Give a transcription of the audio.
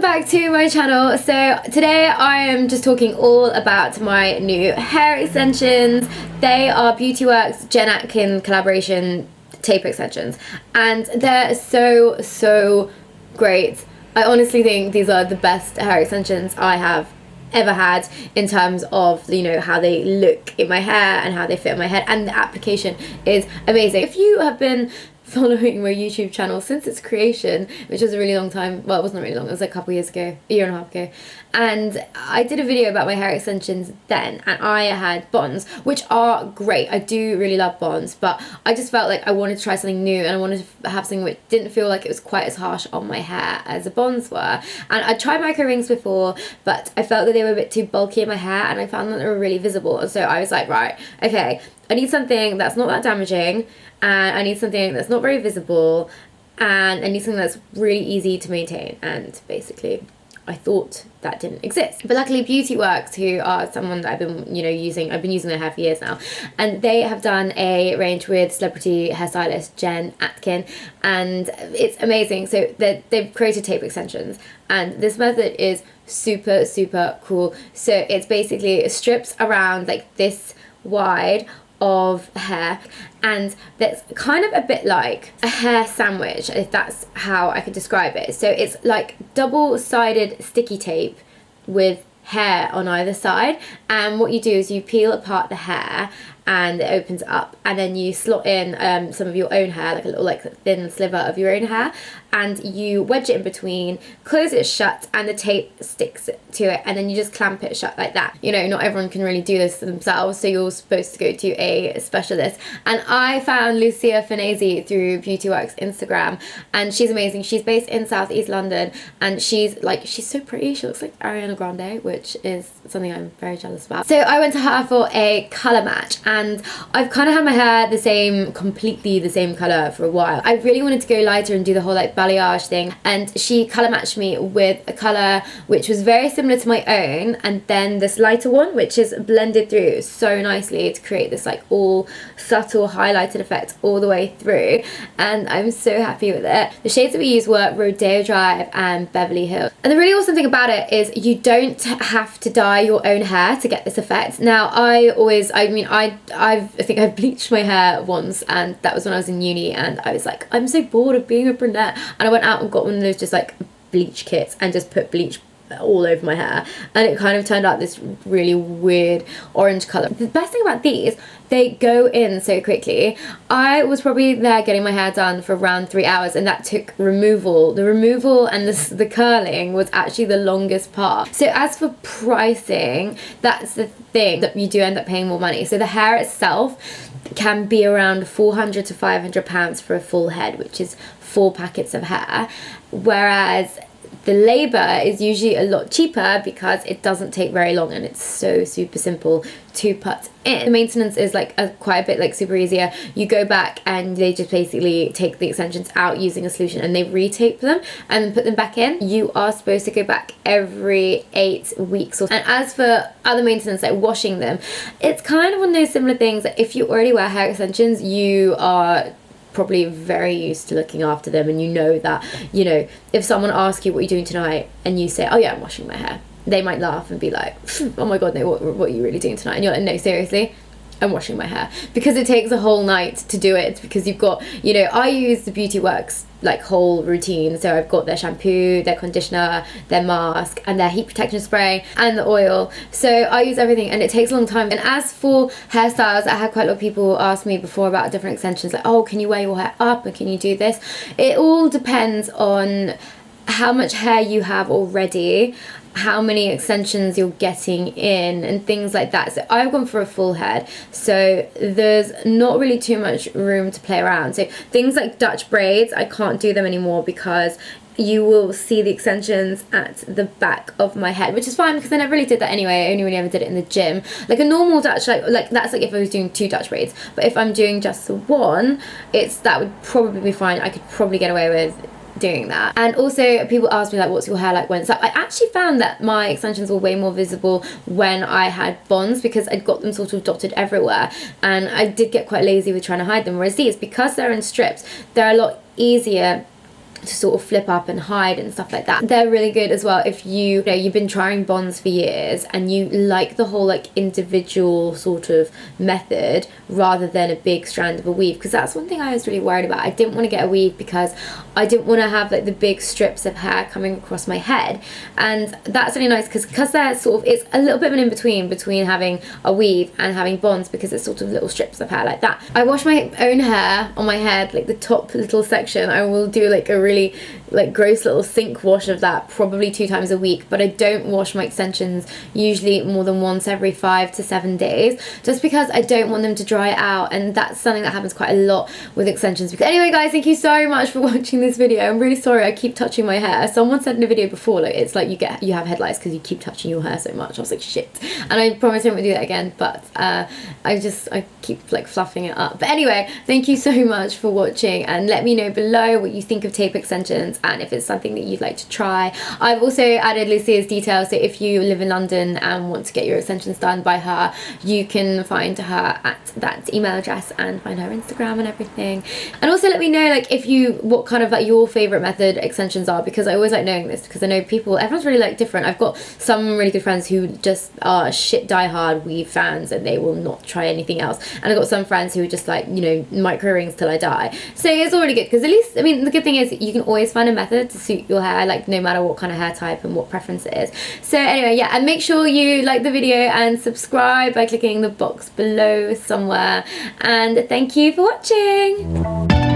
welcome back to my channel. So today I am just talking all about my new hair extensions. They are Beauty Works Jen Atkin collaboration tape extensions, and they're so great. I honestly think these are the best hair extensions I have ever had in terms of, you know, how they look in my hair and how they fit in my head, and the application is amazing. If you have been following my YouTube channel since its creation, which was a really long time, well, it wasn't really long, it was like a couple years ago, a year and a half ago, and I did a video about my hair extensions then, and I had bonds, which are great. I do really love bonds, but I just felt like I wanted to try something new, and I wanted to have something which didn't feel like it was quite as harsh on my hair as the bonds were. And I tried micro rings before, but I felt that they were a bit too bulky in my hair, and I found that they were really visible, and so I was like, right, okay, I need something that's not that damaging, and I need something that's not very visible, and I need something that's really easy to maintain. And basically I thought that didn't exist, but luckily Beauty Works, who are someone that I've been, you know, I've been using their hair for years now, and they have done a range with celebrity hairstylist Jen Atkin, and it's amazing. So they've created tape extensions, and this method is super cool. So it's basically strips around like this wide of hair, and that's kind of a bit like a hair sandwich, if that's how I could describe it. So it's like double-sided sticky tape with hair on either side, and what you do is you peel apart the hair and it opens up, and then you slot in some of your own hair, like a little like thin sliver of your own hair, and you wedge it in between, close it shut, and the tape sticks to it, and then you just clamp it shut like that. You know, not everyone can really do this themselves, so you're supposed to go to a specialist. And I found Lucia Finesi through Beauty Works Instagram, and she's amazing. She's based in South East London, and she's so pretty. She looks like Ariana Grande, which is something I'm very jealous about. So I went to her for a colour match, and I've kind of had my hair completely the same colour for a while. I really wanted to go lighter and do the whole like balayage thing, and she colour matched me with a colour which was very similar to my own, and then this lighter one which is blended through so nicely to create this like all subtle highlighted effect all the way through, and I'm so happy with it. The shades that we used were Rodeo Drive and Beverly Hills, and the really awesome thing about it is you don't have to dye your own hair to get this effect. Now I think I've bleached my hair once, and that was when I was in uni, and I was like, I'm so bored of being a brunette, and I went out and got one of those just like bleach kits and just put bleach all over my hair, and it kind of turned out this really weird orange colour. The best thing about these, they go in so quickly. I was probably there getting my hair done for around 3 hours, and that took removal. The removal and the curling was actually the longest part. So as for pricing, that's the thing, that you do end up paying more money. So the hair itself can be around £400 to £500 for a full head, which is 4 packets of hair, whereas the labour is usually a lot cheaper because it doesn't take very long, and it's so super simple to put in. The maintenance is like quite a bit like super easier. You go back and they just basically take the extensions out using a solution, and they retape them and then put them back in. You are supposed to go back every 8 weeks. And as for other maintenance like washing them, it's kind of one of those similar things that if you already wear hair extensions, you are probably very used to looking after them, and you know that, you know, if someone asks you what you're doing tonight and you say, oh yeah, I'm washing my hair, they might laugh and be like, oh my god, no, what are you really doing tonight? And you're like, no, seriously, I'm washing my hair, because it takes a whole night to do it, because you've got, you know, I use the Beauty Works like whole routine, so I've got their shampoo, their conditioner, their mask, and their heat protection spray, and the oil. So I use everything, and it takes a long time. And as for hairstyles, I had quite a lot of people ask me before about different extensions, like, oh, can you wear your hair up, and can you do this? It all depends on how much hair you have already, how many extensions you're getting in, and things like that. So I've gone for a full head, so there's not really too much room to play around. So things like Dutch braids, I can't do them anymore because you will see the extensions at the back of my head, which is fine because I never really did that anyway. I only really ever did it in the gym. Like a normal Dutch, like that's like if I was doing 2 Dutch braids, but if I'm doing just the one, that would probably be fine. I could probably get away with doing that. And also people ask me like, what's your hair like when it's up? I actually found that my extensions were way more visible when I had bonds, because I'd got them sort of dotted everywhere, and I did get quite lazy with trying to hide them, whereas these, because they're in strips, they're a lot easier to sort of flip up and hide and stuff like that. They're really good as well if you know you've been trying bonds for years and you like the whole like individual sort of method rather than a big strand of a weave, because that's one thing I was really worried about. I didn't want to get a weave because I didn't want to have like the big strips of hair coming across my head, and that's really nice because they're sort of, it's a little bit of an in-between between having a weave and having bonds, because it's sort of little strips of hair like that. I wash my own hair on my head, like the top little section. I will do like a really like gross little sink wash of that probably 2 times a week, but I don't wash my extensions usually more than once every 5 to 7 days, just because I don't want them to dry out, and that's something that happens quite a lot with extensions. Because anyway guys, thank you so much for watching this video. I'm really sorry I keep touching my hair. Someone said in a video before like it's like you have head lice because you keep touching your hair so much. I was like shit, and I promise I won't do that again, but I keep like fluffing it up. But anyway, thank you so much for watching, and let me know below what you think of tape extensions and if it's something that you'd like to try. I've also added Lucia's details, so if you live in London and want to get your extensions done by her, you can find her at that email address and find her Instagram and everything. And also let me know like what kind of like your favorite method extensions are, because I always like knowing this, because I know everyone's really like different. I've got some really good friends who just are shit die-hard weave fans and they will not try anything else, and I've got some friends who are just like, you know, micro rings till I die. So it's all really good, because at least, I mean, the good thing is you can always find a method to suit your hair, like no matter what kind of hair type and what preference it is. So anyway, yeah, and make sure you like the video and subscribe by clicking the box below somewhere, and thank you for watching.